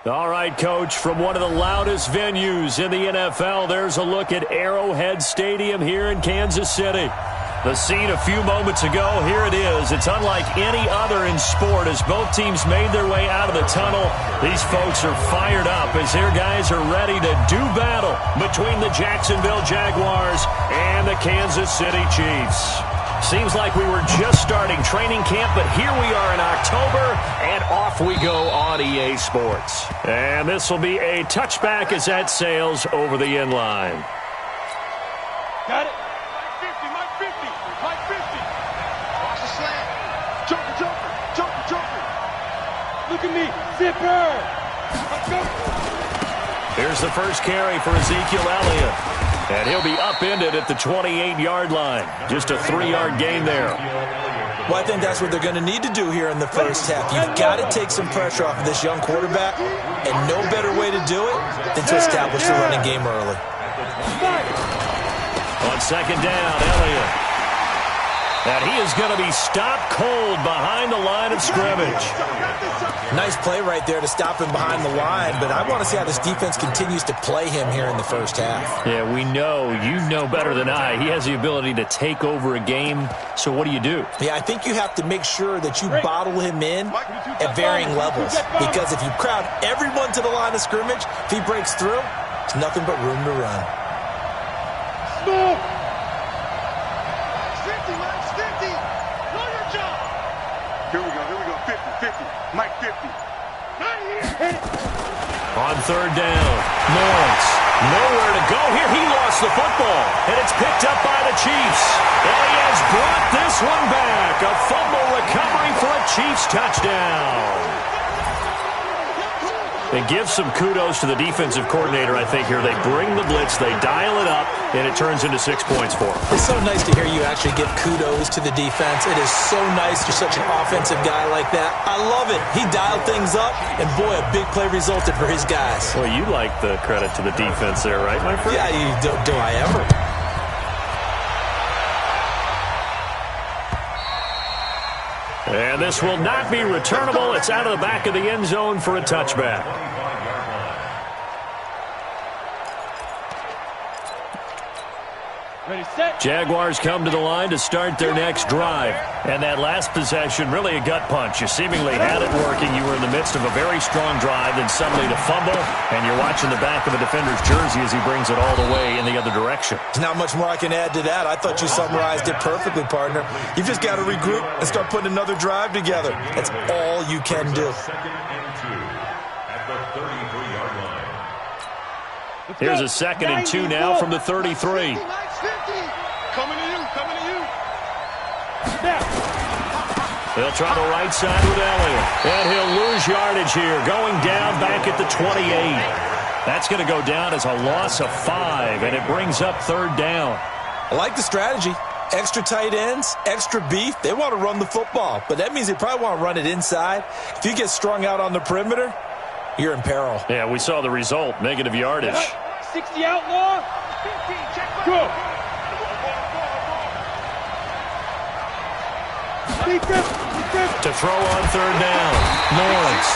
All right, Coach, from one of the loudest venues in the NFL, there's a look at Arrowhead Stadium here in Kansas City. The scene a few moments ago, here it is. It's unlike any other in sport as both teams made their way out of the tunnel. These folks are fired up as their guys are ready to do battle between the Jacksonville Jaguars and the Kansas City Chiefs. Seems like we were just starting training camp, but here we are in October, and off we go on EA Sports. And this will be a touchback as that sails over the end line. Got it. Mike 50, Mike 50. Watch the slant. Joker. Look at me. Zipper. Let's go. Here's the first carry for Ezekiel Elliott. And he'll be upended at the 28-yard line. Just a 3-yard gain there. Well, I think that's what they're going to need to do here in the first half. You've got to take some pressure off of this young quarterback, and no better way to do it than to establish the running game early. On second down, Elliott. And he is going to be stopped cold behind the line of scrimmage. Nice play right there to stop him behind the line, but I want to see how this defense continues to play him here in the first half. Yeah, we know. You know better than I. He has the ability to take over a game, so what do you do? Yeah, I think you have to make sure that you bottle him in at varying levels, because if you crowd everyone to the line of scrimmage, if he breaks through, there's nothing but room to run. Smoke! 50. Know your job. Here we go. 50. Mike 50. Not here. On third down, Lawrence. Nowhere to go here. He lost the football, and it's picked up by the Chiefs. And he has brought this one back. A fumble recovery for a Chiefs touchdown. It gives some kudos to the defensive coordinator, I think, here. They bring the blitz, they dial it up, and it turns into 6 points for them. It's so nice to hear you actually give kudos to the defense. It is so nice you're such an offensive guy like that. I love it. He dialed things up, and boy, a big play resulted for his guys. Well, you like the credit to the defense there, right, my friend? Yeah, do I ever? And this will not be returnable. It's out of the back of the end zone for a touchback. Ready, set. Jaguars come to the line to start their next drive. And that last possession, really a gut punch. You seemingly had it working. You were in the midst of a very strong drive, then suddenly to fumble, and you're watching the back of a defender's jersey as he brings it all the way in the other direction. There's not much more I can add to that. I thought you summarized it perfectly, partner. You've just got to regroup and start putting another drive together. That's all you can do. Here's a 2nd and 2 now from the 33. Coming to you. They'll try the right side with Elliott. And he'll lose yardage here, going down back at the 28. That's going to go down as a loss of 5, and it brings up third down. I like the strategy. Extra tight ends, extra beef. They want to run the football, but that means they probably want to run it inside. If you get strung out on the perimeter, you're in peril. Yeah, we saw the result, negative yardage. 60 outlaw. 15, check back. Go. To throw on third down. Lawrence.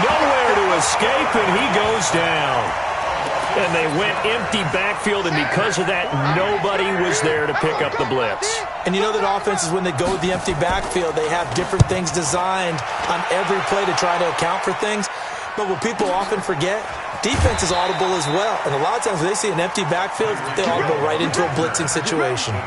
Nowhere to escape, and he goes down. And they went empty backfield, and because of that, nobody was there to pick up the blitz. And you know that offenses, when they go with the empty backfield, they have different things designed on every play to try to account for things. But what people often forget, defense is audible as well. And a lot of times when they see an empty backfield, they audible right into a blitzing situation.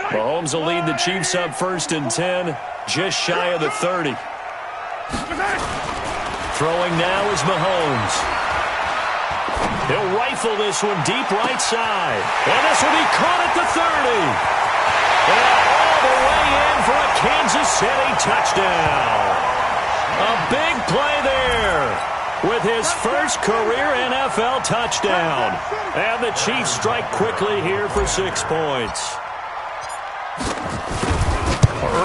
Mahomes will lead the Chiefs up 1st and 10, just shy of the 30. Throwing now is Mahomes. He'll rifle this one deep right side. And this will be caught at the 30. And all the way in for a Kansas City touchdown. A big play there with his first career NFL touchdown. And the Chiefs strike quickly here for 6 points.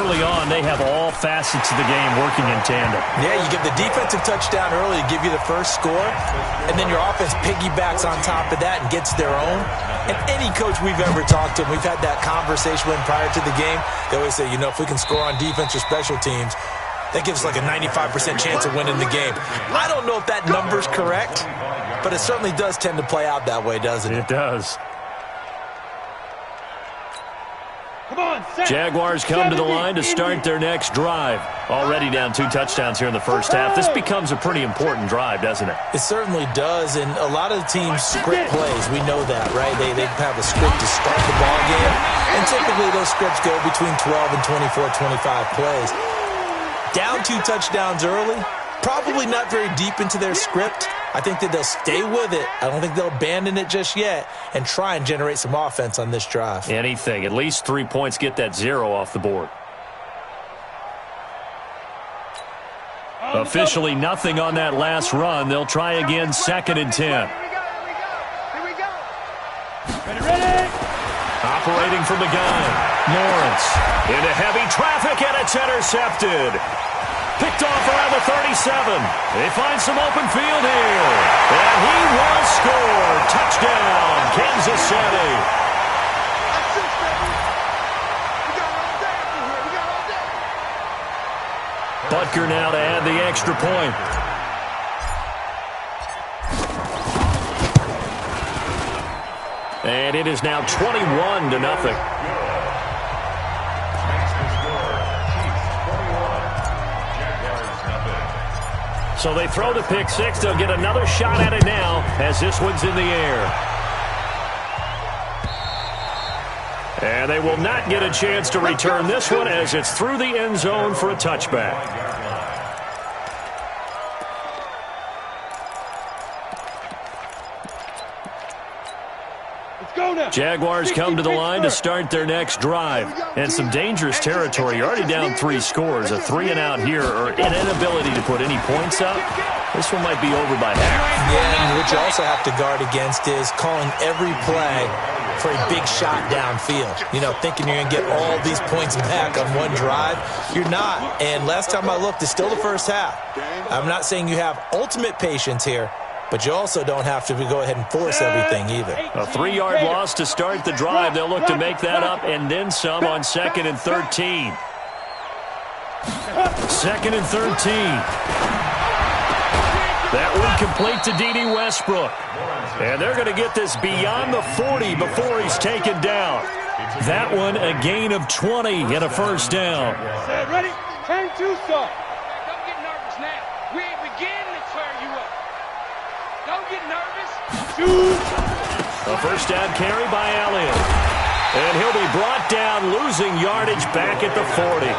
early on, they have all facets of the game working in tandem. Yeah, you give the defensive touchdown early to give you the first score, and then your offense piggybacks on top of that and gets their own. And any coach we've ever talked to, we've had that conversation with prior to the game, they always say, if we can score on defense or special teams, that gives us like a 95% chance of winning the game. I don't know if that number's correct, but it certainly does tend to play out that way, doesn't it? It does. Jaguars come to the line to start their next drive. Already down 2 touchdowns here in the first half. This becomes a pretty important drive, doesn't it? It certainly does, and a lot of the teams script plays. We know that, right? They have a script to start the ball game, and typically those scripts go between 12 and 24, 25 plays. Down 2 touchdowns early, probably not very deep into their script. I think that they'll stay with it. I don't think they'll abandon it just yet and try and generate some offense on this drive. Anything. At least 3 points, get that 0 off the board. Officially nothing on that last run. They'll try again, 2nd and 10. Here we go. Ready. Operating from the gun. Lawrence into heavy traffic, and it's intercepted. Picked off around the 37. They find some open field here. And he will score. Touchdown, Kansas City. That's it, baby. We got all day up here. We got all day. Butker now to add the extra point. And it is now 21-0. So they throw the pick 6. They'll get another shot at it now as this one's in the air. And they will not get a chance to return this one as it's through the end zone for a touchback. Jaguars come to the line to start their next drive. And some dangerous territory. You're already down 3 scores. A 3-and-out here or an inability to put any points up. This one might be over by half. Yeah, and what you also have to guard against is calling every play for a big shot downfield. Thinking you're going to get all these points back on one drive. You're not. And last time I looked, it's still the first half. I'm not saying you have ultimate patience here, but you also don't have to go ahead and force everything either. A 3-yard loss to start the drive. They'll look to make that up and then some on 2nd and 13. 2nd and 13. That one complete to D.D. Westbrook. And they're going to get this beyond the 40 before he's taken down. That one a gain of 20 and a first down. Ready? 10-2, sir. Don't get nervous now. We ain't beginning to tear you up. Don't get nervous. A first down carry by Elliott. And he'll be brought down, losing yardage back at the 40.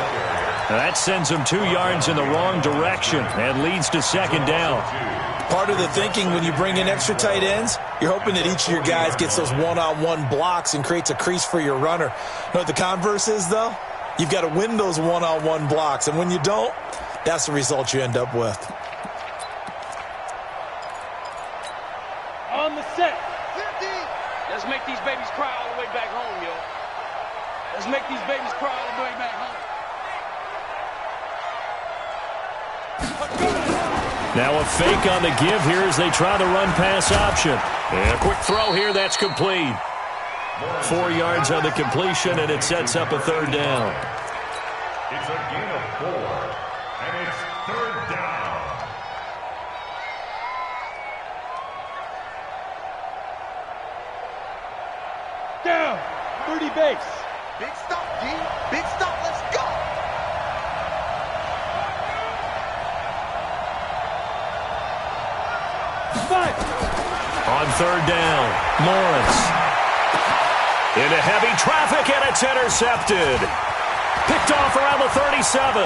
That sends him 2 yards in the wrong direction and leads to 2nd down. Part of the thinking when you bring in extra tight ends, you're hoping that each of your guys gets those one-on-one blocks and creates a crease for your runner. You know what the converse is, though? You've got to win those one-on-one blocks, and when you don't, that's the result you end up with. On the set. 50. Let's make these babies cry all the way back home, yo. Let's make these babies cry all the way back home. Now a fake on the give here as they try the run-pass option. And a quick throw here, that's complete. 4 yards on the completion, and it sets up a 3rd down. It's a gain of 4, and it's 3rd down. Down. 30 base. Big stop, D. Big stop. Let's go. On 3rd down, Lawrence. Into heavy traffic, and it's intercepted. Picked off around the 37.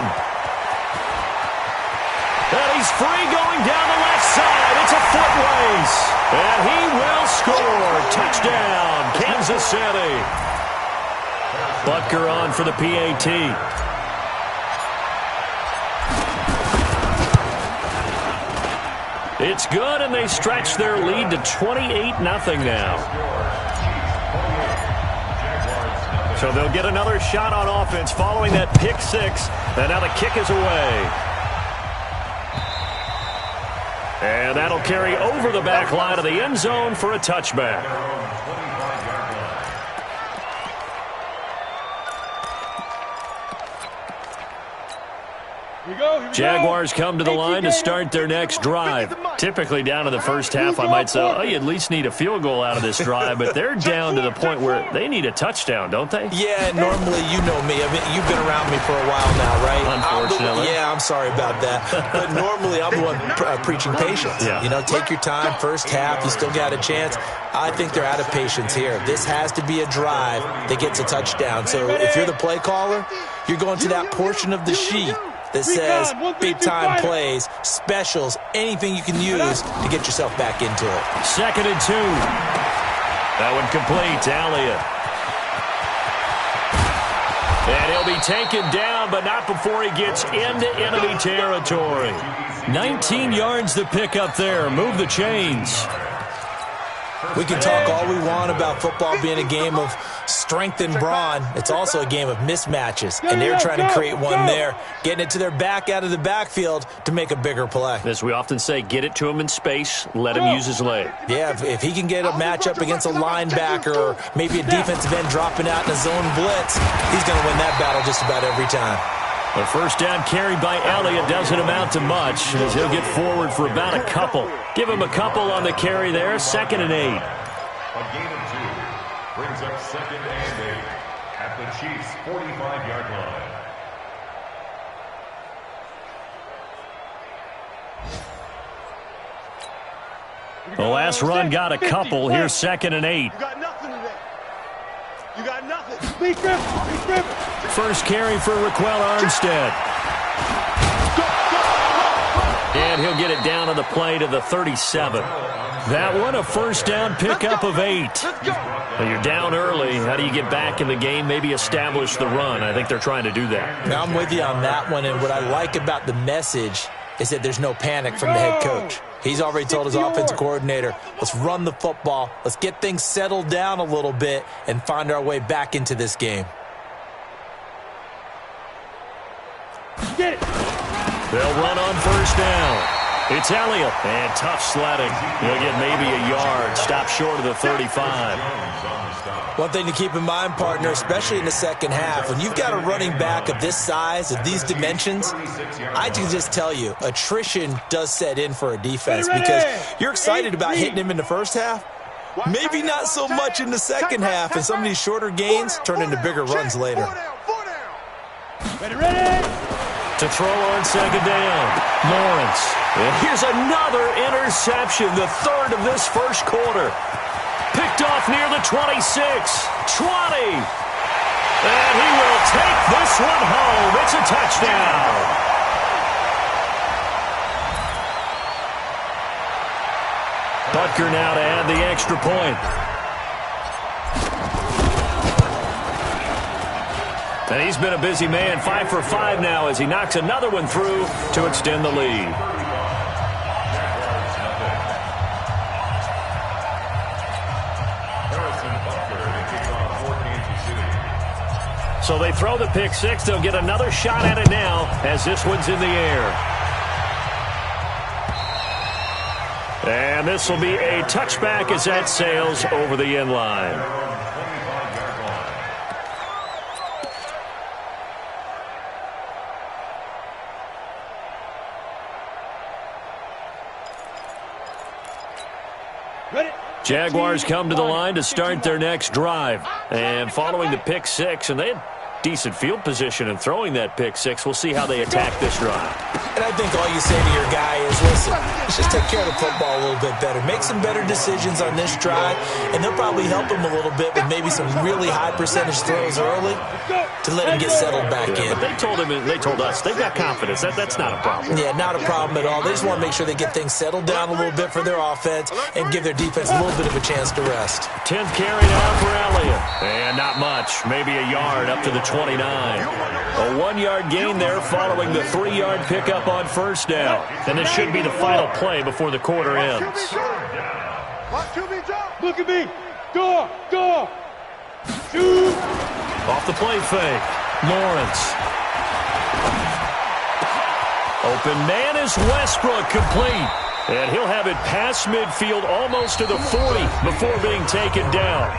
And he's free going down the left side. It's a foot race. And he will score. Touchdown, Kansas City. Butker on for the PAT. It's good, and they stretch their lead to 28-0 now. So they'll get another shot on offense following that pick six. And now the kick is away. And that'll carry over the back line of the end zone for a touchback. Jaguars come to the line to start their next drive. Typically down to the first half, I might say, oh, you at least need a field goal out of this drive, but they're down to the point where they need a touchdown, don't they? Yeah, normally, you know me. I mean, you've been around me for a while now, right? Unfortunately. I'm sorry about that. But normally, I'm the one preaching patience. Yeah. You know, take your time, first half, you still got a chance. I think they're out of patience here. This has to be a drive that gets a touchdown. So if you're the play caller, you're going to that portion of the sheet that says big-time plays, specials, anything you can use to get yourself back into it. 2nd and 2. That one complete to Elliott. And he'll be taken down, but not before he gets into enemy territory. 19 yards to pick up there. Move the chains. We can talk all we want about football being a game of strength and brawn. It's also a game of mismatches, and they're trying to create one there, getting it to their back out of the backfield to make a bigger play. As we often say, get it to him in space, let him use his leg. Yeah, if he can get a matchup against a linebacker or maybe a defensive end dropping out in a zone blitz, he's going to win that battle just about every time. The first down carried by Elliott doesn't amount to much as he'll get forward for about a couple. Give him a couple on the carry there, 2nd and 8. A gain of 2 brings up 2nd and 8 at the Chiefs' 45-yard line. The last run got a couple. Here's 2nd and 8. You got nothing today. You got nothing. Be careful. First carry for Raquel Armstead. And he'll get it down on the play to the 37. That one, a first down pickup of 8. Well, you're down early. How do you get back in the game? Maybe establish the run. I think they're trying to do that. Now I'm with you on that one, and what I like about the message is that there's no panic from the head coach. He's already told his offensive coordinator, let's run the football, let's get things settled down a little bit and find our way back into this game. Get it. They'll run on first down. It's Elliott, and tough sledding. He'll get maybe a yard, stop short of the 35. One thing to keep in mind, partner, especially in the second half, when you've got a running back of this size, of these dimensions, I can just tell you, attrition does set in for a defense because you're excited about hitting him in the first half. Maybe not so much in the second half, and some of these shorter gains turn into bigger runs later. Ready. To throw on 2nd down, Lawrence. And here's another interception, the 3rd of this first quarter. Picked off near the 26, 20. And he will take this one home. It's a touchdown. Butker now to add the extra point. And he's been a busy man, 5 for 5 now as he knocks another one through to extend the lead. So they throw the pick six. They'll get another shot at it now as this one's in the air. And this will be a touchback as that sails over the end line. Jaguars come to the line to start their next drive. And following the pick six, and they had decent field position in throwing that pick six. We'll see how they attack this drive. And I think all you say to your guy is, listen, let's just take care of the football a little bit better. Make some better decisions on this drive, and they'll probably help him a little bit with maybe some really high percentage throws early to let him get settled back in. But they told us they've got confidence. That's not a problem. Yeah, not a problem at all. They just want to make sure they get things settled down a little bit for their offense and give their defense a little bit of a chance to rest. 10th carry now for Elliott. And not much. Maybe a yard up to the 29. A 1-yard gain there following the 3-yard pickup on first down. And this should be the final play before the quarter ends. Look at me. Go. Shoot. Off the play fake. Lawrence. Open man is Westbrook, complete. And he'll have it past midfield almost to the 40 before being taken down.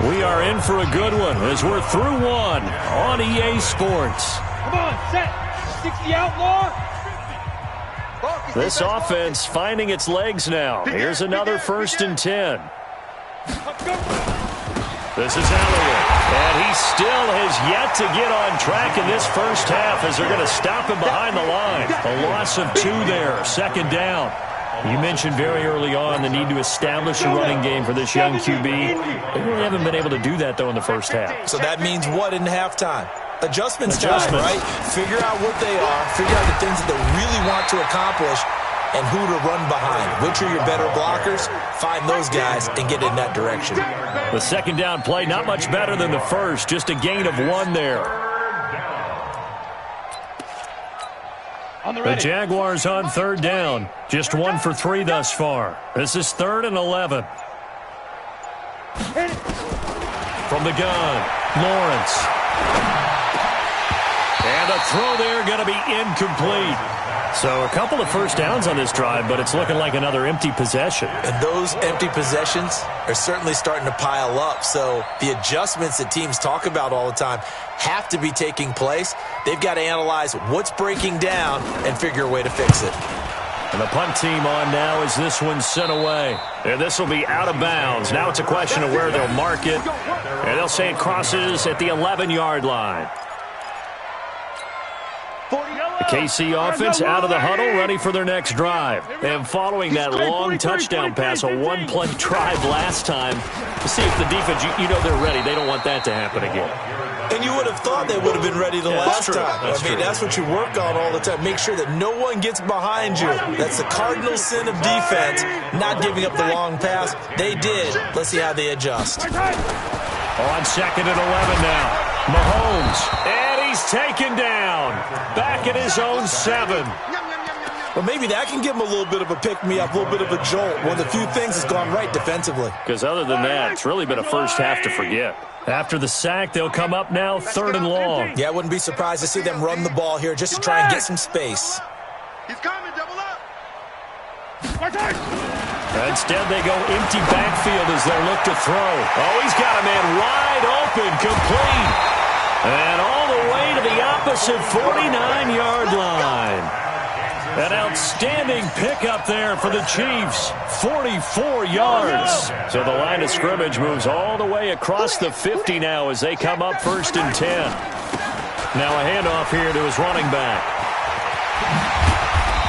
We are in for a good one as we're through one on EA Sports. Come on, set. 60 outlaw. This offense finding its legs now. Here's another 1st and 10. This is Elliott, and he still has yet to get on track in this first half as they're going to stop him behind the line. A loss of 2 there, 2nd down. You mentioned very early on the need to establish a running game for this young QB. They really haven't been able to do that, though, in the first half. So that means what in halftime? Adjustments time, right? Figure out what they are, figure out the things that they really want to accomplish, and who to run behind. Which are your better blockers? Find those guys and get in that direction. The 2nd down play, not much better than the first. Just a gain of 1 there. The Jaguars on 3rd down. Just 1 for 3 thus far. This is 3rd and 11. From the gun, Lawrence. And a throw there going to be incomplete. So a couple of first downs on this drive, but it's looking like another empty possession. And those empty possessions are certainly starting to pile up. So the adjustments that teams talk about all the time have to be taking place. They've got to analyze what's breaking down and figure a way to fix it. And the punt team on now as this one's sent away. And this will be out of bounds. Now it's a question of where they'll mark it. And they'll say it crosses at the 11-yard line. The KC offense out of the huddle, ready for their next drive. And following that long touchdown pass, a one-play drive last time, to see if the defense, you know they're ready. They don't want that to happen again. And you would have thought they would have been ready the last time. That's what you work on all the time. Make sure that no one gets behind you. That's the cardinal sin of defense, not giving up the long pass. They did. Let's see how they adjust. On 2nd and 11 now. Mahomes, and he's taken down. Back at his own 7. Well, maybe that can give him a little bit of a pick-me-up, a little bit of a jolt. One of the few things that's gone right defensively. Because other than that, it's really been a first half to forget. After the sack, they'll come up now 3rd and long. Yeah, I wouldn't be surprised to see them run the ball here just to try and get some space. He's coming, double up. Instead, they go empty backfield as they look to throw. Oh, he's got a man wide open, complete. And all the way to the opposite 49-yard line. An outstanding pickup there for the Chiefs. 44 yards. So the line of scrimmage moves all the way across the 50 now as they come up 1st and 10. Now a handoff here to his running back.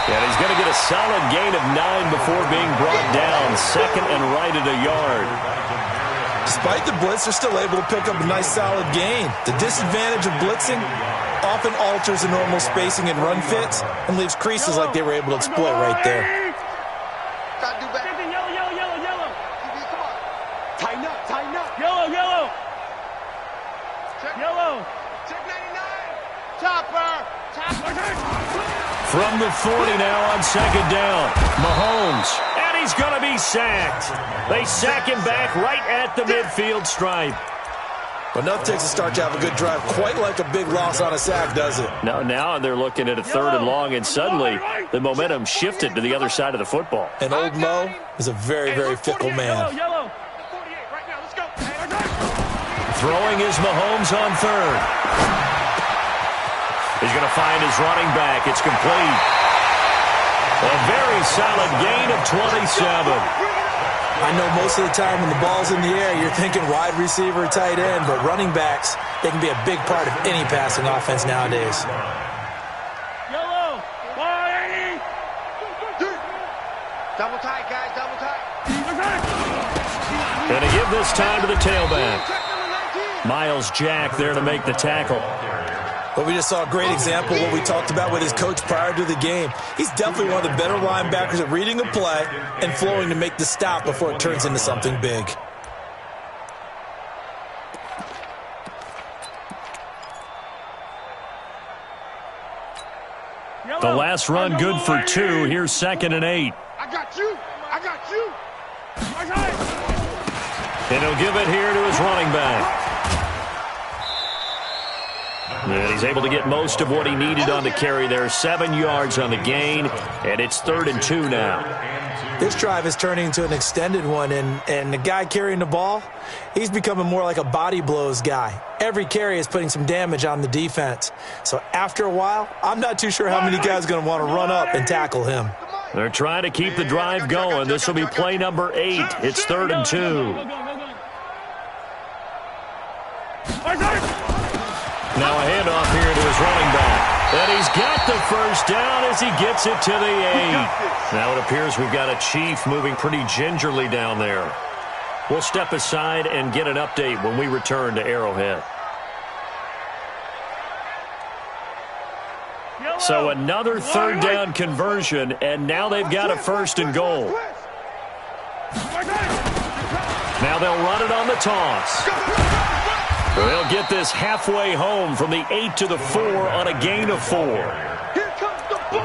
And he's going to get a solid gain of 9 before being brought down. 2nd and right at a yard. Despite the blitz, they're still able to pick up a nice solid gain. The disadvantage of blitzing often alters the normal spacing and run fits and leaves creases like they were able to exploit right there. Tighten up, tighten up. Yellow, yellow. Yellow. Check 99. Chopper. From the 40 now on 2nd down. Mahomes. And he's going to be sacked. They sack him back right at the midfield stripe. But enough takes to start to have a good drive. Quite like a big loss on a sack, does it? Now they're looking at a 3rd and long, and suddenly the momentum shifted to the other side of the football. And old Mo is a very, very fickle man. Yellow. Throwing is Mahomes on 3rd. He's going to find his running back. It's complete. A very solid gain of 27. I know most of the time when the ball's in the air, you're thinking wide receiver, tight end, but running backs, they can be a big part of any passing offense nowadays. Yellow. 180. Double tight, guys, double tight. Going to give this time to the tailback. Miles Jack there to make the tackle. But we just saw a great example of what we talked about with his coach prior to the game. He's definitely one of the better linebackers at reading a play and flowing to make the stop before it turns into something big. The last run good for 2. Here's 2nd and 8. I got you. I got you. And he'll give it here to his running back. And he's able to get most of what he needed on the carry there. 7 yards on the gain, and it's 3rd and 2 now. This drive is turning into an extended one, and the guy carrying the ball, he's becoming more like a body blows guy. Every carry is putting some damage on the defense. So after a while, I'm not too sure how many guys are going to want to run up and tackle him. They're trying to keep the drive going. This will be play number 8. It's 3rd and 2. Now a handoff here to his running back. And he's got the first down as he gets it to the 8. Now it appears we've got a Chief moving pretty gingerly down there. We'll step aside and get an update when we return to Arrowhead. So another 3rd down conversion, and now they've got a 1st and goal. Now they'll run it on the toss. They'll get this halfway home from the 8 to the 4 on a gain of 4.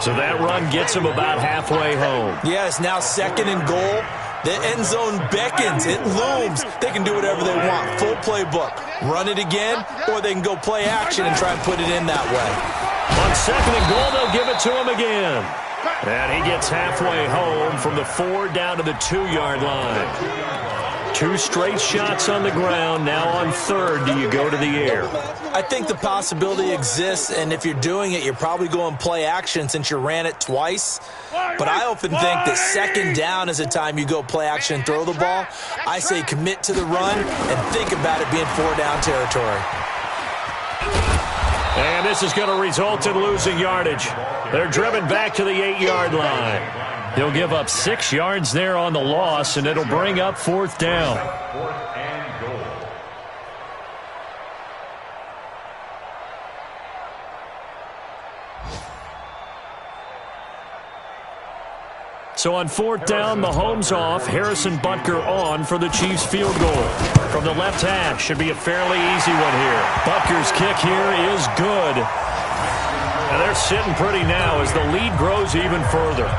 So that run gets them about halfway home. Yeah, it's now 2nd and goal. The end zone beckons. It looms. They can do whatever they want. Full playbook. Run it again, or they can go play action and try and put it in that way. On 2nd and goal, they'll give it to him again. And he gets halfway home from the 4 down to the 2-yard line. 2 straight shots on the ground. Now on 3rd, do you go to the air? I think the possibility exists, and if you're doing it, you're probably going play action since you ran it twice. But I often think that 2nd down is a time you go play action and throw the ball. I say commit to the run and think about it being 4-down territory. And this is going to result in losing yardage. They're driven back to the 8-yard line. He'll give up 6 yards there on the loss, and it'll bring up 4th down. 4th and goal. So on 4th down, Mahomes off, Harrison Butker on for the Chiefs field goal. From the left hash, should be a fairly easy one here. Butker's kick here is good. And they're sitting pretty now as the lead grows even further.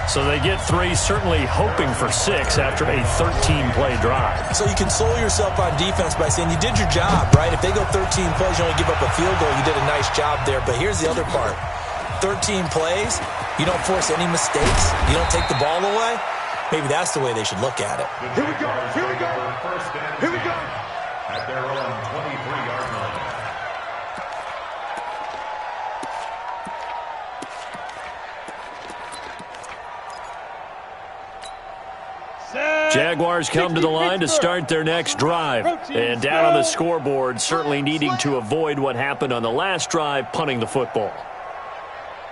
So they get 3, certainly hoping for 6 after a 13-play drive. So you console yourself on defense by saying you did your job, right? If they go 13 plays, you only give up a field goal, you did a nice job there. But here's the other part. 13 plays, you don't force any mistakes, you don't take the ball away. Maybe that's the way they should look at it. Here we go, here we go, here we go. At their own 23-yard line. Jaguars come to the line to start their next drive. And down on the scoreboard, certainly needing to avoid what happened on the last drive, punting the football.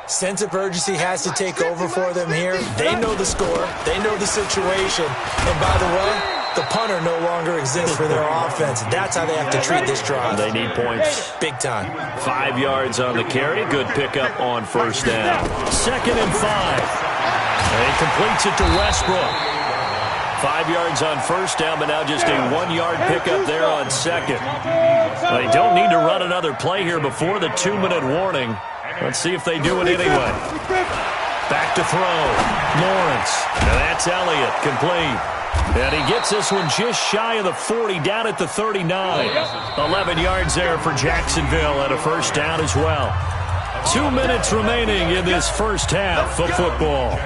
Sense of urgency has to take over for them here. They know the score. They know the situation. And by the way, the punter no longer exists for their offense. That's how they have to treat this drive. They need points. Big time. 5 yards on the carry. Good pickup on 1st down. 2nd and 5. And he completes it to Westbrook. 5 yards on 1st down, but now just a 1-yard pickup there on 2nd. They don't need to run another play here before the 2-minute warning. Let's see if they do it anyway. Back to throw. Lawrence. And that's Elliott. Complete. And he gets this one just shy of the 40, down at the 39. 11 yards there for Jacksonville and a 1st down as well. 2 minutes remaining in this first half of football.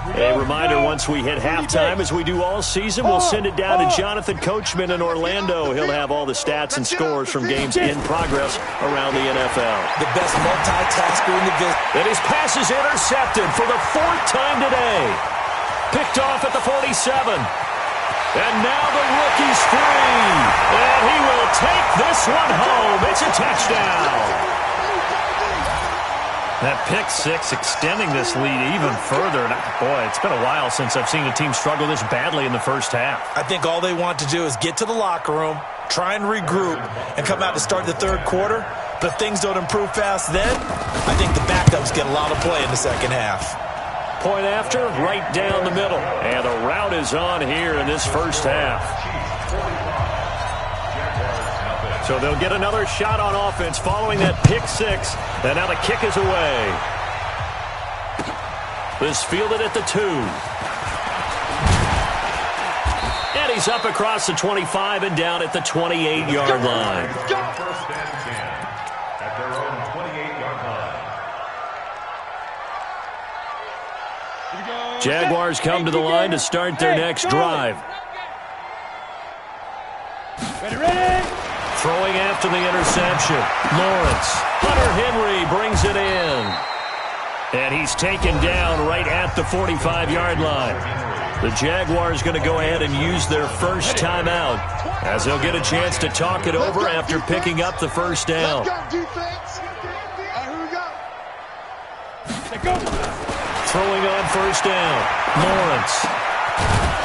A reminder, once we hit halftime, as we do all season, we'll send it down to Jonathan Coachman in Orlando. He'll have all the stats and scores from games in progress around the NFL. The best multitasker in the business. And his pass is intercepted for the 4th time today. Picked off at the 47. And now the rookie's free. And he will take this one home. It's a touchdown. That pick 6 extending this lead even further. And boy, it's been a while since I've seen a team struggle this badly in the first half. I think all they want to do is get to the locker room, try and regroup, and come out to start the 3rd quarter. But if things don't improve fast then, I think the backups get a lot of play in the 2nd half. Point after, right down the middle. And the route is on here in this first half. So they'll get another shot on offense following that pick 6. And now the kick is away. This fielded at the 2. And he's up across the 25 and down at the 28-yard line. First and 10 at their own 28-yard line. Jaguars come to the line to start their next drive. Ready. Throwing after the interception. Lawrence. Hunter Henry brings it in. And he's taken down right at the 45-yard line. The Jaguars going to go ahead and use their first timeout as they'll get a chance to talk it over after picking up the first down. Let's go, defense. Here we go. Throwing on first down. Lawrence.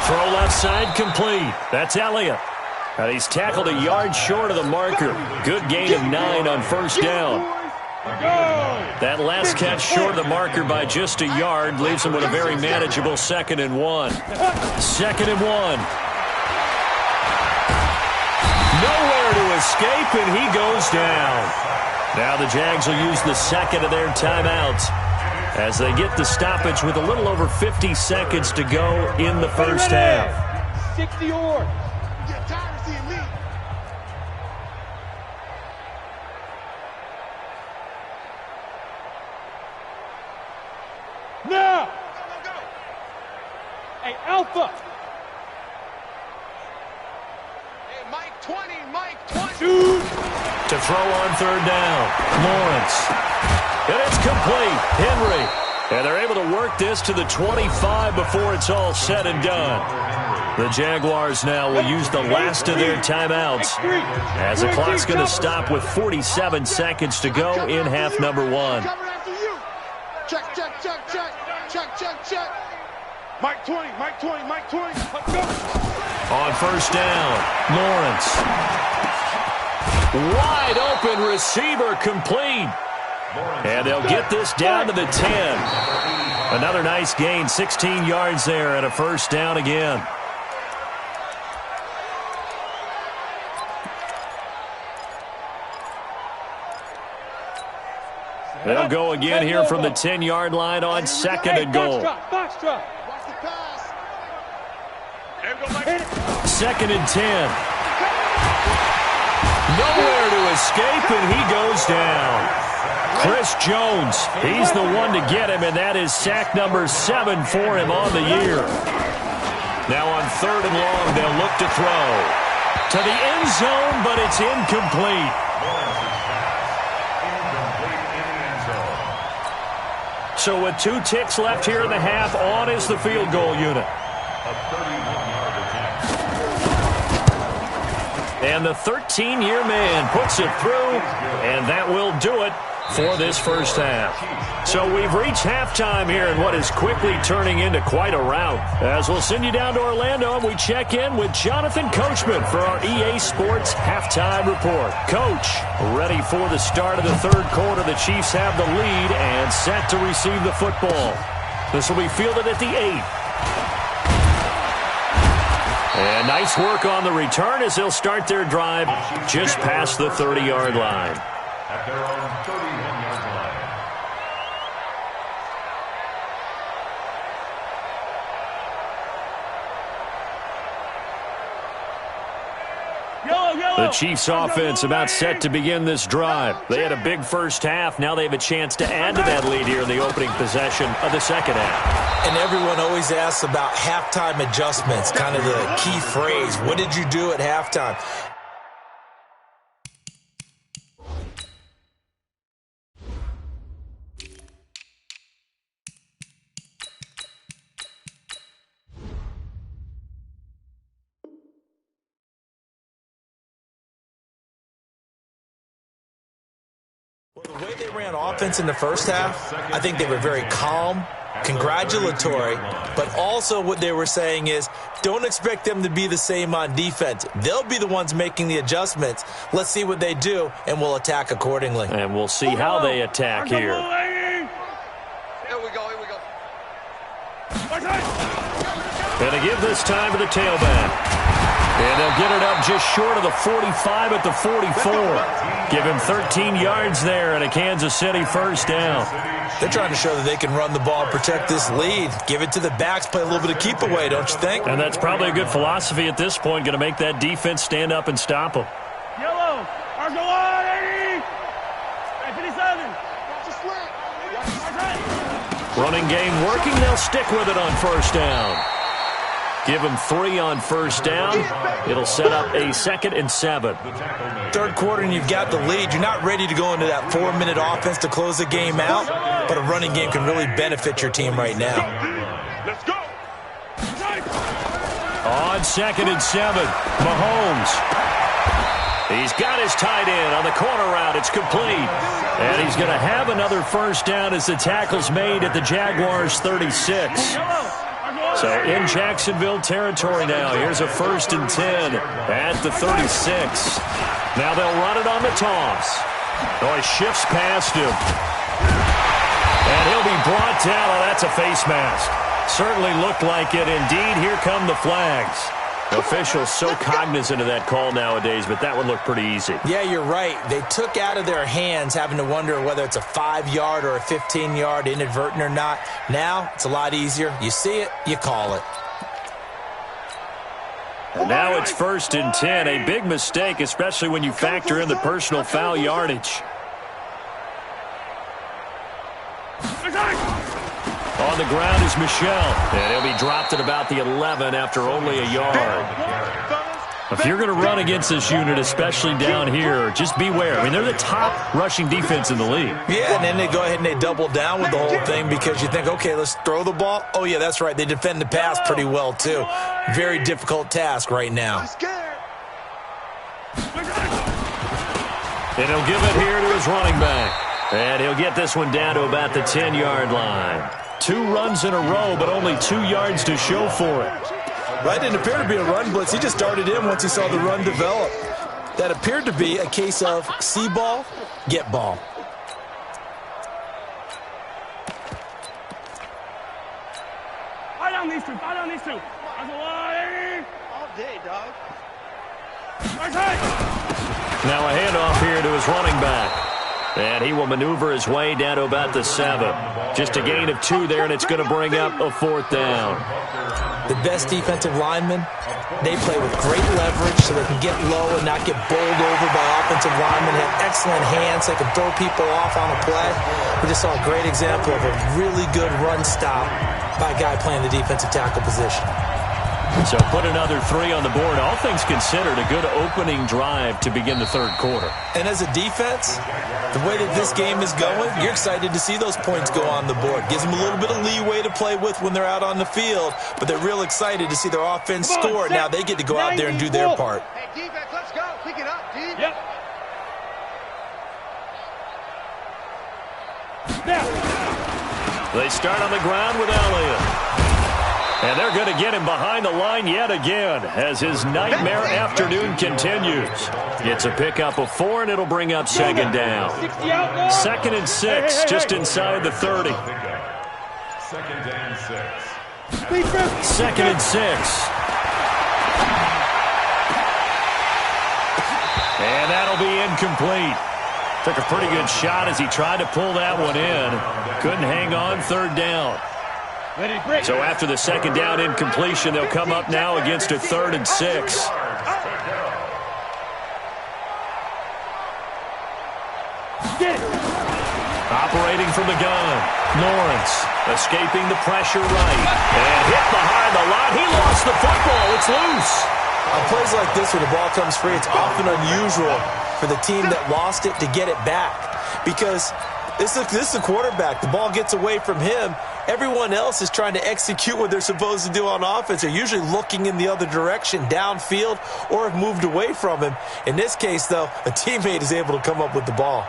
Throw left side complete. That's Elliott. And he's tackled a yard short of the marker. Good gain of 9 on first down. That last catch short of the marker by just a yard leaves him with a very manageable 2nd and 1. 2nd and 1. Nowhere to escape, and he goes down. Now the Jags will use the second of their timeouts as they get the stoppage with a little over 50 seconds to go in the first half. 60 yards. Get tired of seeing me. Now. Go. Hey, Alpha. Hey, Mike 20, Mike 20. Shoot. To throw on third down. Lawrence. And it's complete. Henry. And they're able to work this to the 25 before it's all said and done. The Jaguars now will use the last of their timeouts as the clock's going to stop with 47 seconds to go in half number 1. Coming after you. Check. Mike 20, Mike 20, Mike 20. Let's go. On first down, Lawrence. Wide open receiver complete. And they'll get this down to the 10. Another nice gain, 16 yards there and a first down again. They'll go again here from the 10-yard line on 2nd and goal. Box drop. Watch the pass. 2nd and 10. Nowhere to escape, and he goes down. Chris Jones, he's the one to get him, and that is sack number 7 for him on the year. Now on 3rd and long, they'll look to throw. To the end zone, but it's incomplete. So with 2 ticks left here in the half, on is the field goal unit. And the 13-year man puts it through, and that will do it for this first half. So we've reached halftime here in what is quickly turning into quite a rout. As we'll send you down to Orlando, and we check in with Jonathan Coachman for our EA Sports Halftime Report. Coach, ready for the start of the 3rd quarter. The Chiefs have the lead and set to receive the football. This will be fielded at the 8. And nice work on the return as they'll start their drive just past the 30-yard line. At their own 31-yard line. The Chiefs offense about set to begin this drive. They had a big first half. Now they have a chance to add to that lead here in the opening possession of the second half. And everyone always asks about halftime adjustments, kind of the key phrase. What did you do at halftime? Well, the way they ran offense in the first half, I think they were very calm, congratulatory, but also what they were saying is don't expect them to be the same on defense. They'll be the ones making the adjustments. Let's see what they do, and we'll attack accordingly. And we'll see how they attack here. Here we go. And they give this time to the tailback. And they'll get it up just short of the 45 at the 44. Give him 13 yards there and a Kansas City first down. They're trying to show that they can run the ball and protect this lead. Give it to the backs, play a little bit of keep away, don't you think? And that's probably a good philosophy at this point, going to make that defense stand up and stop them. Yellow. Arsenal 180. 57. Running game working. They'll stick with it on first down. Give them 3 on first down. It'll set up a 2nd and 7. Third quarter and you've got the lead. You're not ready to go into that 4-minute offense to close the game out, but a running game can really benefit your team right now. Let's go. On 2nd and 7, Mahomes. He's got his tight end on the corner route. It's complete. And he's going to have another first down as the tackle's made at the Jaguars' 36. So in Jacksonville territory now. Here's a 1st and 10 at the 36. Now they'll run it on the toss. Oh, he shifts past him. And he'll be brought down. Oh, that's a face mask. Certainly looked like it. Indeed, here come the flags. Officials so cognizant of that call nowadays, but that would look pretty easy. Yeah, you're right. They took out of their hands having to wonder whether it's a 5-yard or a 15-yard, inadvertent or not. Now, it's a lot easier. You see it, you call it. And now it's 1st and 10. A big mistake, especially when you factor in the personal foul yardage. On the ground is Michel, and he'll be dropped at about the 11 after only a yard. If you're going to run against this unit, especially down here, just beware. I mean, they're the top rushing defense in the league. Yeah, and then they go ahead and they double down with the whole thing because you think, okay, let's throw the ball. Oh, yeah, that's right. They defend the pass pretty well, too. Very difficult task right now. And he'll give it here to his running back. And he'll get this one down to about the 10-yard line. 2 runs in a row, but only 2 yards to show for it. That didn't appear to be a run blitz. He just darted in once he saw the run develop. That appeared to be a case of see ball, get ball. Fire down these two. Fire down these two. All day, dog. Now a handoff here to his running back. And he will maneuver his way down to about the 7. Just a gain of 2 there, and it's going to bring up a 4th down. The best defensive linemen, they play with great leverage so they can get low and not get bowled over by offensive linemen. They have excellent hands. They can throw people off on a play. We just saw a great example of a really good run stop by a guy playing the defensive tackle position. So put another 3 on the board. All things considered, a good opening drive to begin the third quarter. And as a defense, the way that this game is going, you're excited to see those points go on the board. Gives them a little bit of leeway to play with when they're out on the field, but they're real excited to see their offense score. Now they get to go out there and do their part. Hey, defense, let's go. Pick it up, D. Yep. They start on the ground with Elliott. And they're going to get him behind the line yet again as his nightmare afternoon continues. It's a pickup of 4, and it'll bring up 2nd down. 2nd and 6, just inside the 30. 2nd and 6. 2nd and 6. And that'll be incomplete. Took a pretty good shot as he tried to pull that one in. Couldn't hang on 3rd down. So after the 2nd down incompletion, they'll come up now against a 3rd and 6. Operating from the gun, Lawrence escaping the pressure right. And hit behind the line. He lost the football. It's loose. On plays like this where the ball comes free, it's often unusual for the team that lost it to get it back. Because this is the quarterback. The ball gets away from him. Everyone else is trying to execute what they're supposed to do on offense. They're usually looking in the other direction, downfield, or have moved away from him. In this case, though, a teammate is able to come up with the ball.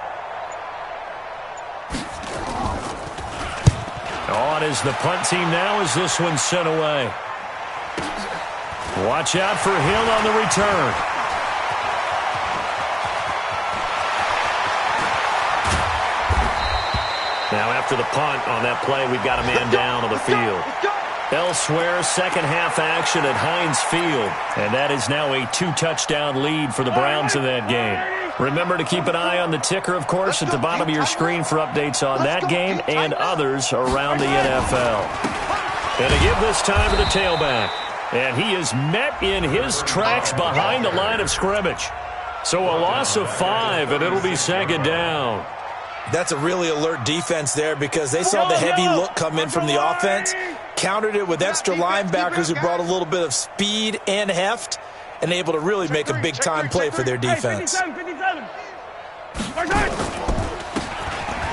On is the punt team now as this one's sent away. Watch out for Hill on the return. Now after the punt on that play, we've got a man down on the field. Elsewhere, second half action at Heinz Field. And that is now a 2-touchdown lead for the Browns in that game. Remember to keep an eye on the ticker, of course, at the bottom of your screen for updates on that game and others around the NFL. And to give this time to the tailback. And he is met in his tracks behind the line of scrimmage. So a loss of 5, and it'll be second down. That's a really alert defense there because they saw the heavy look come in from the offense, countered it with extra linebackers who brought a little bit of speed and heft, and able to really make a big-time play for their defense. And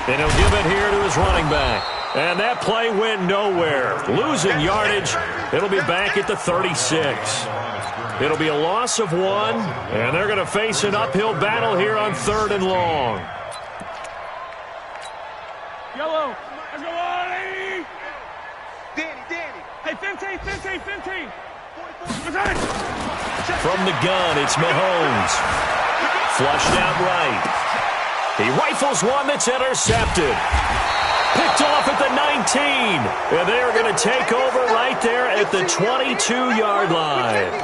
he'll give it here to his running back. And that play went nowhere. Losing yardage. It'll be back at the 36. It'll be a loss of 1, and they're going to face an uphill battle here on 3rd and long. Yellow. Let's go, Ollie. Danny. Hey, 15. From the gun, it's Mahomes. Flushed out right. He rifles one that's intercepted. Picked off at the 19. And they're going to take over right there at the 22-yard line.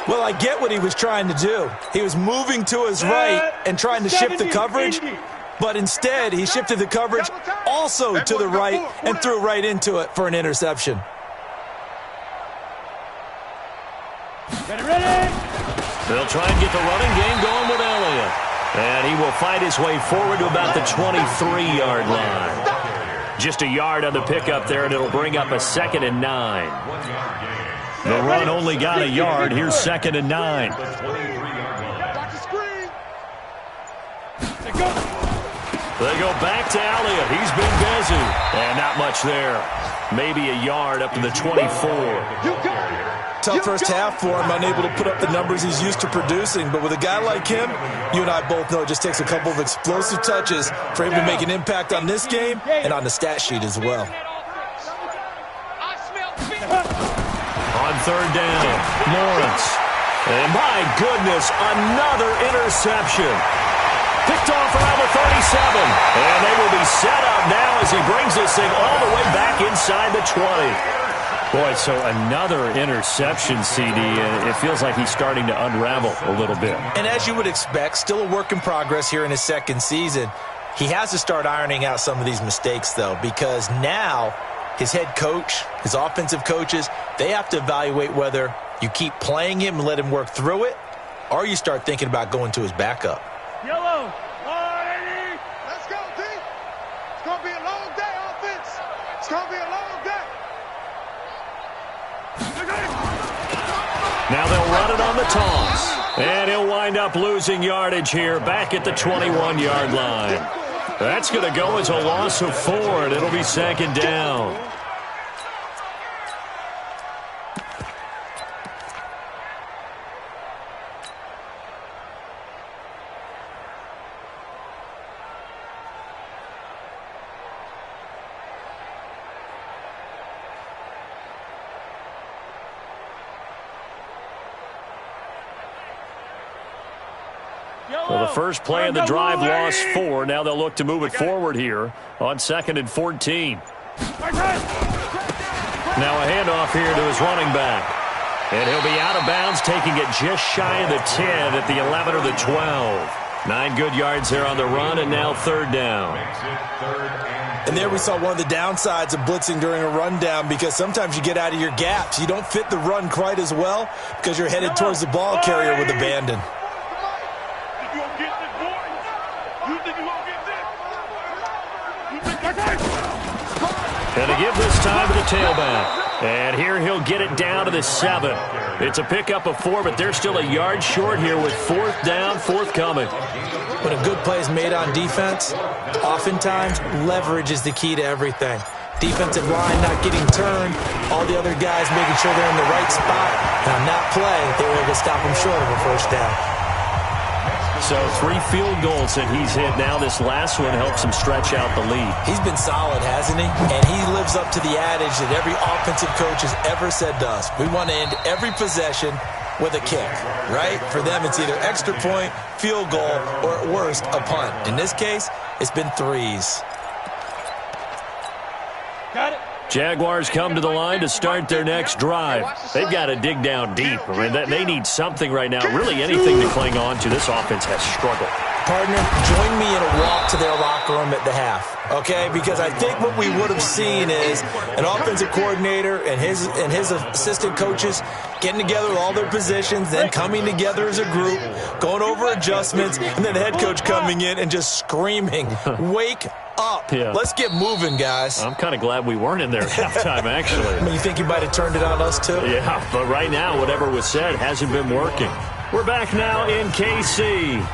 Well, I get what he was trying to do. He was moving to his right and trying to shift the coverage, but instead he shifted the coverage also to the right and threw right into it for an interception. Ready. They'll try and get the running game going with Elliott. And he will fight his way forward to about the 23-yard line. Just a yard on the pickup there, and it'll bring up a 2nd and 9. The run only got a yard. Here's 2nd and 9. They go back to Elliott. He's been busy. And not much there. Maybe a yard up to the 24. Tough first half for him, unable to put up the numbers he's used to producing. But with a guy like him, you and I both know it just takes a couple of explosive touches for him to make an impact on this game and on the stat sheet as well. On 3rd down, Lawrence. And my goodness, another interception. Picked off around the 37. And they will be set up now as he brings this thing all the way back inside the 20. Boy, so another interception, CD, and it feels like he's starting to unravel a little bit. And as you would expect, still a work in progress here in his 2nd season. He has to start ironing out some of these mistakes, though, because now his head coach, his offensive coaches, they have to evaluate whether you keep playing him and let him work through it, or you start thinking about going to his backup. Yellow. Let's go, D. It's going to be a long day, offense. It's going to be a long day. Now they'll run it on the toss. And he'll wind up losing yardage here back at the 21-yard line. That's going to go as a loss of 4, and it'll be 2nd down. Well, the first play of the drive lost 4. Now they'll look to move it forward here on 2nd and 14. Now a handoff here to his running back. And he'll be out of bounds, taking it just shy of the 10 at the 11 or the 12. 9 good yards there on the run, and now 3rd down. And there we saw one of the downsides of blitzing during a rundown, because sometimes you get out of your gaps. You don't fit the run quite as well because you're headed towards the ball carrier with abandon. And to give this time to the tailback. And here he'll get it down to the 7. It's a pickup of 4, but they're still a yard short here with 4th down, forthcoming. When a good play is made on defense, oftentimes leverage is the key to everything. Defensive line not getting turned, all the other guys making sure they're in the right spot. And on that play, they were able to stop him short of a first down. So 3 field goals that he's hit now. This last one helps him stretch out the lead. He's been solid, hasn't he? And he lives up to the adage that every offensive coach has ever said to us. We want to end every possession with a kick, right? For them, it's either extra point, field goal, or at worst, a punt. In this case, it's been 3s. Got it. Jaguars come to the line to start their next drive. They've got to dig down deep. I mean, they need something right now, really anything to cling on to. This offense has struggled. Partner, join me in a walk to their locker room at the half, okay? Because I think what we would have seen is an offensive coordinator and his assistant coaches getting together with all their positions, then coming together as a group, going over adjustments, and then the head coach coming in and just screaming, wake up. Yeah. Let's get moving, guys. I'm kind of glad we weren't in there at halftime, actually. I mean, you think you might have turned it on us, too? Yeah, but right now, whatever was said hasn't been working. We're back now in KC.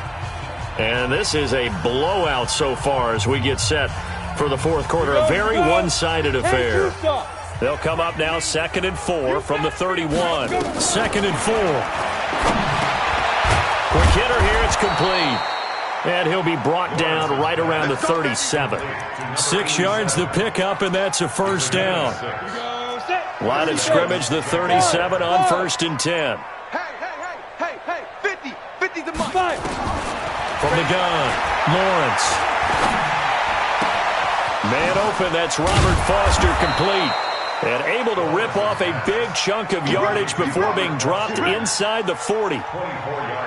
And this is a blowout so far as we get set for the fourth quarter. A very one-sided affair. They'll come up now 2nd and 4 from the 31. 2nd and 4. Quick hitter here. It's complete. And he'll be brought down right around the 37. 6 yards the pickup, and that's a first down. Line of scrimmage, the 37 on 1st and 10. Hey, 50. 50's the mark. From the gun, Lawrence. Man open, that's Robert Foster complete. And able to rip off a big chunk of yardage before being dropped inside the 40.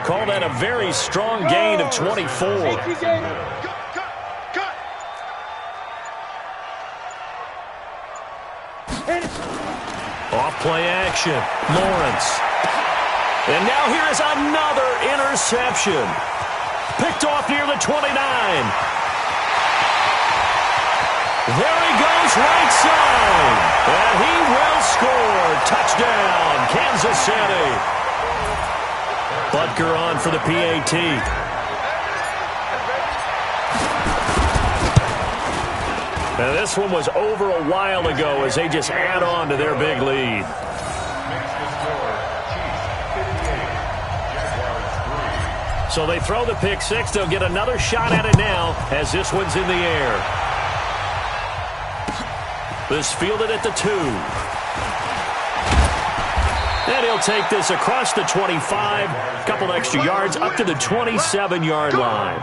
Call that a very strong gain of 24. Off play action, Lawrence. And now here is another interception. Picked off near the 29. There he goes right side. And he will score. Touchdown, Kansas City. Butker on for the PAT. Now this one was over a while ago as they just add on to their big lead. So they throw the pick six. They'll get another shot at it now as this one's in the air. This fielded at the 2. And he'll take this across the 25. A couple extra yards up to the 27-yard line.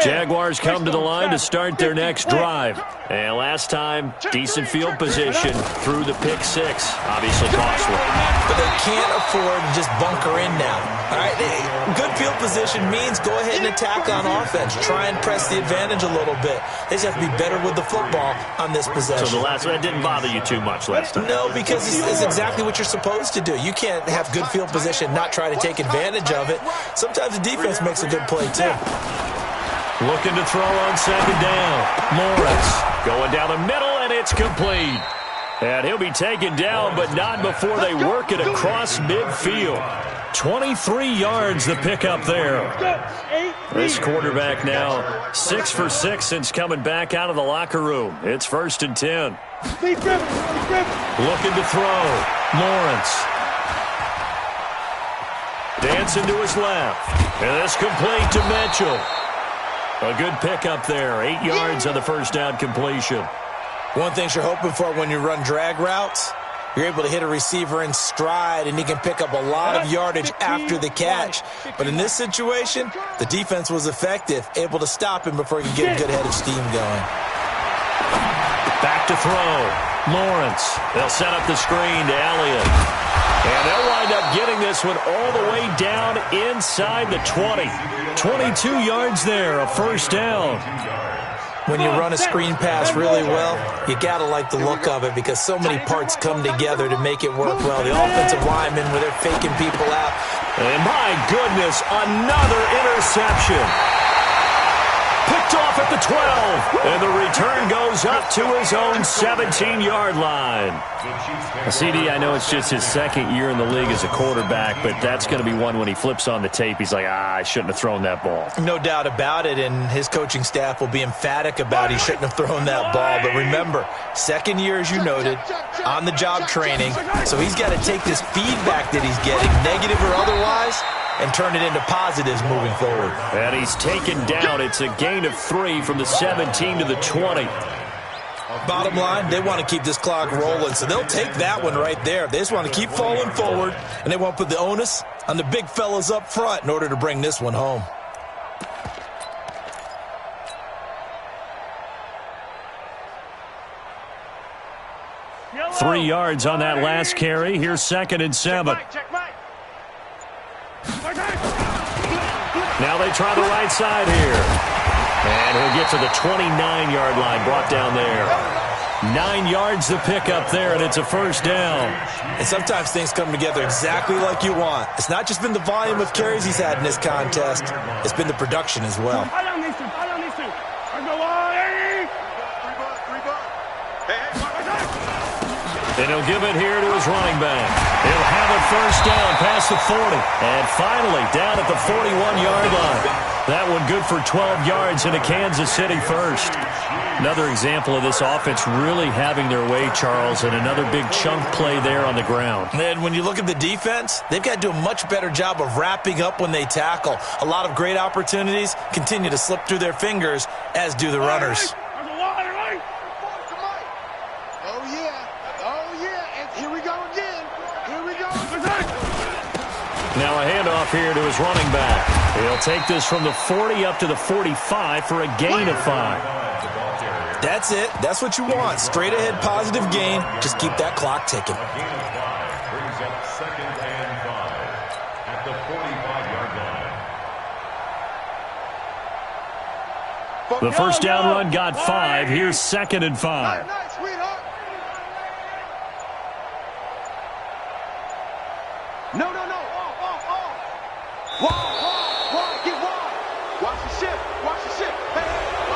Jaguars come to the line to start their next drive. And last time, decent field position through the pick six. Obviously costly. But they can't afford to just bunker in now. All right, good field position means go ahead and attack on offense. Try and press the advantage a little bit. They just have to be better with the football on this possession. So the last one didn't bother you too much last time? No, because it's exactly what you're supposed to do. You can't have good field position, not try to take advantage of it. Sometimes the defense makes a good play, too. Looking to throw on 2nd down. Lawrence going down the middle, and it's complete. And he'll be taken down, but not before they work it across midfield. 23 yards the pickup there. This quarterback now 6 for 6 since coming back out of the locker room. It's 1st and 10. Looking to throw. Lawrence. Dancing to his left. And this complete to Mitchell. A good pickup there. 8 yards on the first down completion. One thing you're hoping for when you run drag routes, you're able to hit a receiver in stride, and he can pick up a lot of yardage after the catch. But in this situation, the defense was effective, able to stop him before he could get a good head of steam going. Back to throw. Lawrence. They'll set up the screen to Elliott. And they'll wind up getting this one all the way down inside the 20. 22 yards there, a first down. When you run a screen pass really well, you got to like the look of it because so many parts come together to make it work well. The offensive linemen, where they're faking people out. And my goodness, another interception. Picked off at the 12. And the return goes up to his own 17-yard line. CD, I know it's just his second year in the league as a quarterback, but that's going to be one when he flips on the tape. He's like, I shouldn't have thrown that ball. No doubt about it, and his coaching staff will be emphatic about he shouldn't have thrown that ball. But remember, second year, as you noted, on-the-job training, so he's got to take this feedback that he's getting, negative or otherwise, and turn it into positives moving forward. And he's taken down. It's a gain of 3 from the 17 to the 20. Bottom line, they want to keep this clock rolling, so they'll take that one right there. They just want to keep falling forward, and they want to put the onus on the big fellas up front in order to bring this one home. Yellow. 3 yards on that last carry. Here's 2nd and 7. Now they try the right side here. And he'll get to the 29-yard line, brought down there. 9 yards to pick up there, and it's a first down. And sometimes things come together exactly like you want. It's not just been the volume of carries he's had in this contest. It's been the production as well. And he'll give it here to his running back. He'll have it first down past the 40. And finally, down at the 41-yard line. That one good for 12 yards into Kansas City first. Another example of this offense really having their way, Charles, and another big chunk play there on the ground. And when you look at the defense, they've got to do a much better job of wrapping up when they tackle. A lot of great opportunities continue to slip through their fingers, as do the runners. Now a handoff here to his running back. He'll take this from the 40 up to the 45 for a gain of 5. That's it. That's what you want. Straight ahead positive gain. Just keep that clock ticking. A gain of 5 brings up 2nd and 5 at the 45-yard line. The first down run got 5. Here's 2nd and 5.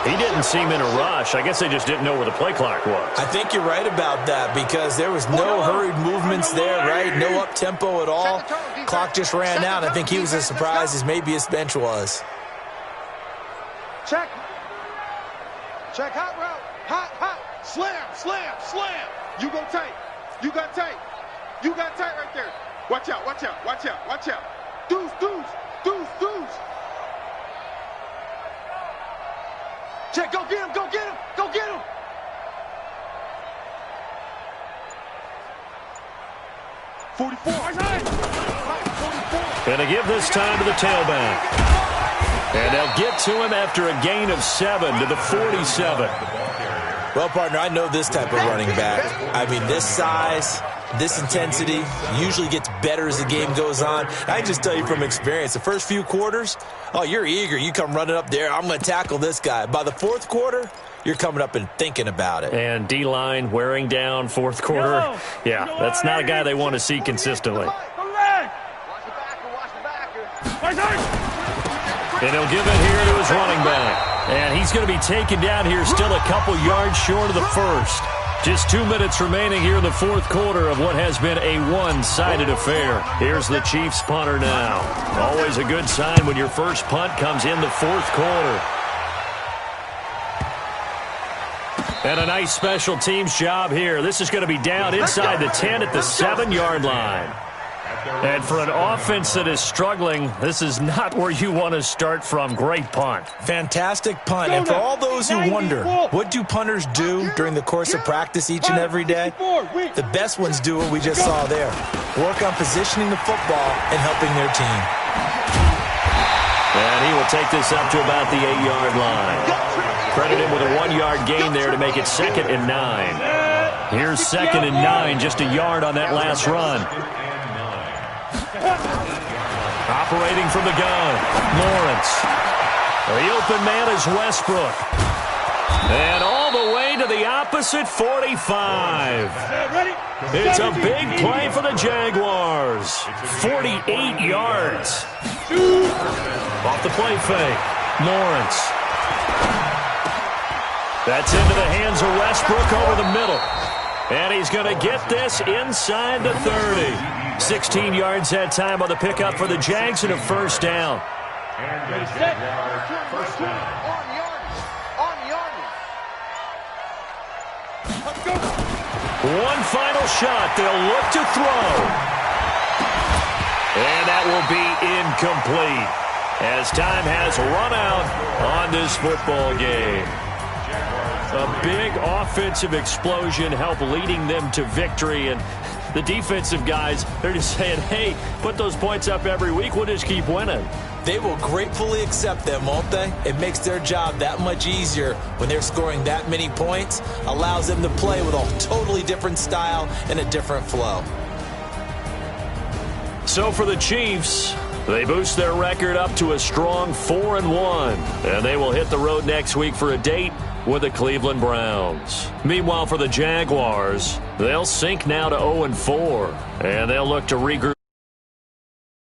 He didn't seem in a rush. I guess they just didn't know where the play clock was. I think you're right about that because there was no hurried movements there, right? No up-tempo at all. Clock just ran out. I think he was as surprised as maybe his bench was. Check. Check hot route. Hot. Slam. You go tight. You got tight right there. Watch out. Deuce. Check, go get him. 44. Gonna give this time to the tailback. And they'll get to him after a gain of 7 to the 47. Well, partner, I know this type of running back. I mean, this size, this intensity usually gets better as the game goes on. I can just tell you from experience, the first few quarters, oh, you're eager. You come running up there. I'm going to tackle this guy. By the 4th quarter, you're coming up and thinking about it. And D-line wearing down 4th quarter. Yeah, that's not a guy they want to see consistently. And he'll give it here to his running back. And he's going to be taken down here still a couple yards short of the first. Just 2 minutes remaining here in the 4th quarter of what has been a one-sided affair. Here's the Chiefs punter now. Always a good sign when your first punt comes in the 4th quarter. And a nice special teams job here. This is going to be down inside the 10 at the 7-yard line. And for an offense that is struggling, this is not where you want to start from. Great punt. Fantastic punt. And for all those who wonder, what do punters do during the course of practice each and every day? The best ones do what we just saw there. Work on positioning the football and helping their team. And he will take this up to about the 8-yard line. Credit him with a 1-yard gain there to make it 2nd and 9. Here's 2nd and 9, just a yard on that last run. Operating from the gun, Lawrence. The open man is Westbrook. And all the way to the opposite 45. It's a big play for the Jaguars. 48 yards. Off the play fake, Lawrence. That's into the hands of Westbrook over the middle. And he's going to get this inside the 30. 16 yards that time on the pickup for the Jags and a first down. And the Jaguars first down. One final shot. They'll look to throw. And that will be incomplete as time has run out on this football game. A big offensive explosion helped leading them to victory, and the defensive guys, they're just saying, hey, put those points up every week, we'll just keep winning. They will gratefully accept them, won't they? It makes their job that much easier when they're scoring that many points, allows them to play with a totally different style and a different flow. So for the Chiefs, they boost their record up to a strong 4-1, and they will hit the road next week for a date with the Cleveland Browns. Meanwhile, for the Jaguars, they'll sink now to 0-4, and they'll look to regroup.